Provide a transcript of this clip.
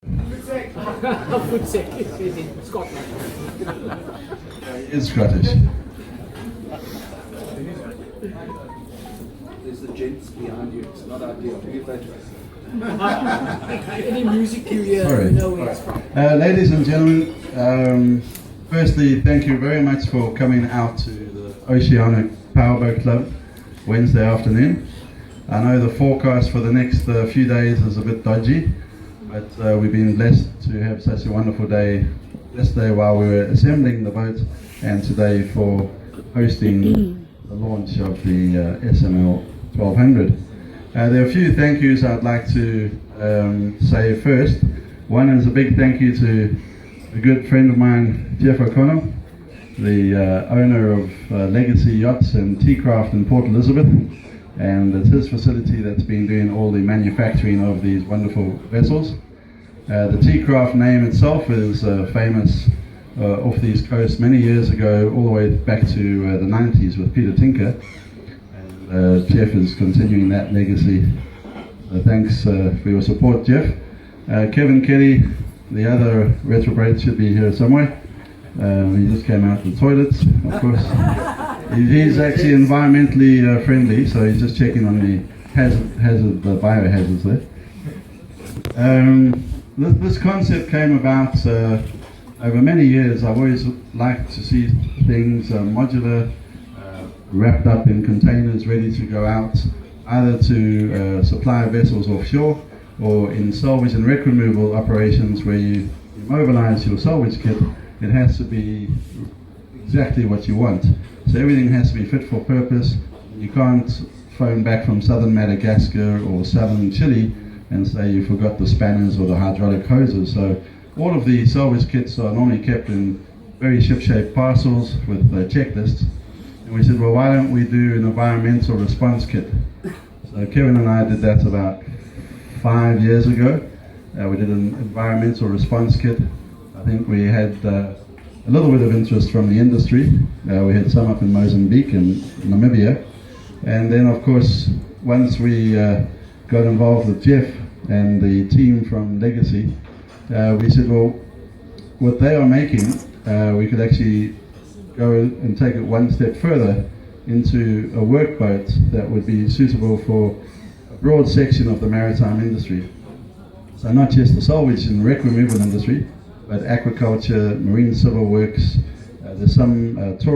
Food sec is in Scotland. It's Scottish. There's the gents behind you. It's not ideal to give that to us. Any music you hear, Sorry. you know where it's from. Ladies and gentlemen, firstly, thank you very much for coming out to the Oceanic Powerboat Club Wednesday afternoon. I know the forecast for the next few days is a bit dodgy, but we've been blessed to have such a wonderful day yesterday while we were assembling the boat, and today for hosting the launch of the SML 1200. There are a few thank yous I'd like to say first. One is a big thank you to a good friend of mine, Jeff O'Connell, the owner of Legacy Yachts and T-Craft in Port Elizabeth, and it's his facility that's been doing all the manufacturing of these wonderful vessels. The T-Craft name itself is famous off the East Coast many years ago, all the way back to the 90s with Peter Tinker. And Jeff is continuing that legacy. Thanks for your support, Jeff. Kevin Kelly, the other retrograde, should be here somewhere. He just came out of the toilets, of course. He's actually environmentally friendly, so he's just checking on the biohazards there. This concept came about over many years. I've always liked to see things modular, wrapped up in containers ready to go out, either to supply vessels offshore or in salvage and wreck removal operations where you mobilize your salvage kit. It has to be exactly what you want. So everything has to be fit for purpose. You can't phone back from southern Madagascar or southern Chile and say you forgot the spanners or the hydraulic hoses. So all of the salvage kits are normally kept in very ship-shaped parcels with checklists. And we said, well, why don't we do an environmental response kit? So Kevin and I did that about 5 years ago. We did an environmental response kit. I think we had a little bit of interest from the industry. We had some up in Mozambique and Namibia. And then, of course, once we got involved with Jeff and the team from Legacy, we said, well, what they are making, we could actually go and take it one step further into a workboat that would be suitable for a broad section of the maritime industry. So not just the salvage and wreck removal industry, but aquaculture, marine civil works. There's some